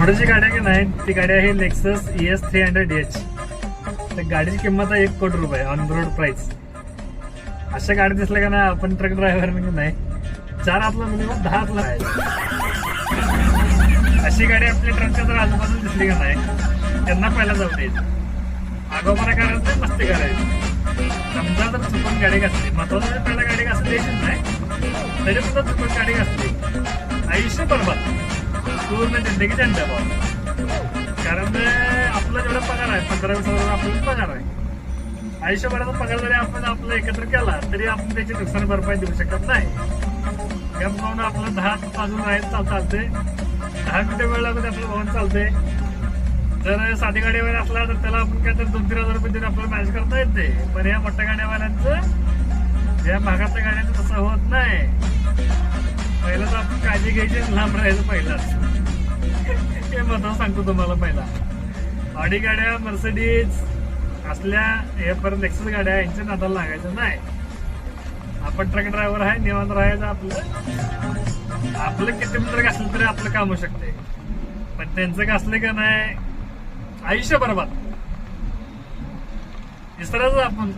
पुढे जी गाडी आहे की नाही ती गाडी आहे लेक्सस ES 300H. त्या गाडीची किंमत आहे 1 कोटी रुपये ऑन रोड प्राइस. अशा गाडी दिसल्या का ना आपण ट्रक ड्रायव्हर नाही 4 हातला मिनिमम 10 हातला आहे. अशी गाडी आपल्या ट्रकच्या जर आजूबाजूला दिसली का नाही त्यांना पहिला जाऊ द्यायचं. आगोपणा करायचं मस्ती करायची. समजा जर चुकून गाडी घातली महत्वाचं पहिला गाडी घासली द्यायचीच नाही तरी सुद्धा चुकून गाडी घातली आयुष्य बरबाद पूर्ण जिंदगी झंडा भाव. कारण आपला जेवढा पगार आहे 15-20 आपला पगार आहे. आयुष्यभराचा पगार जरी आपण आपला एकत्र केला तरी आपण त्याची नुकसान भरपाई देऊ शकत नाही. त्यामुळे आपलं 10 वाजून राहायचं चालते 10 मिनिटं वेळ लागून आपलं वाहन चालते. जर साधी गाडीवर असला तर त्याला आपण काय तर 2-3 हजार रुपये देऊन आपल्याला मॅनेज करता येते. पण या मोठ्या गाड्यावाल्यांचं या भागातल्या गाड्यांचं तसं होत नाही. पहिलं तर आपण काळजी घ्यायची लांब राहायचं पहिलाच हे महत्व सांगतो तुम्हाला. पहिला ऑडी गाड्या मर्सिडीज असल्या हे परत लेक्सस गाड्या यांच्या नादाला लागायचं नाही. आपण ट्रक ड्रायव्हर आहे निवांत राहायचं. आपलं किती मिनिटं असलं तरी आपलं काम होऊ शकते. पण त्यांचं का असले का नाही आयुष्य बरोबर इसराच आपण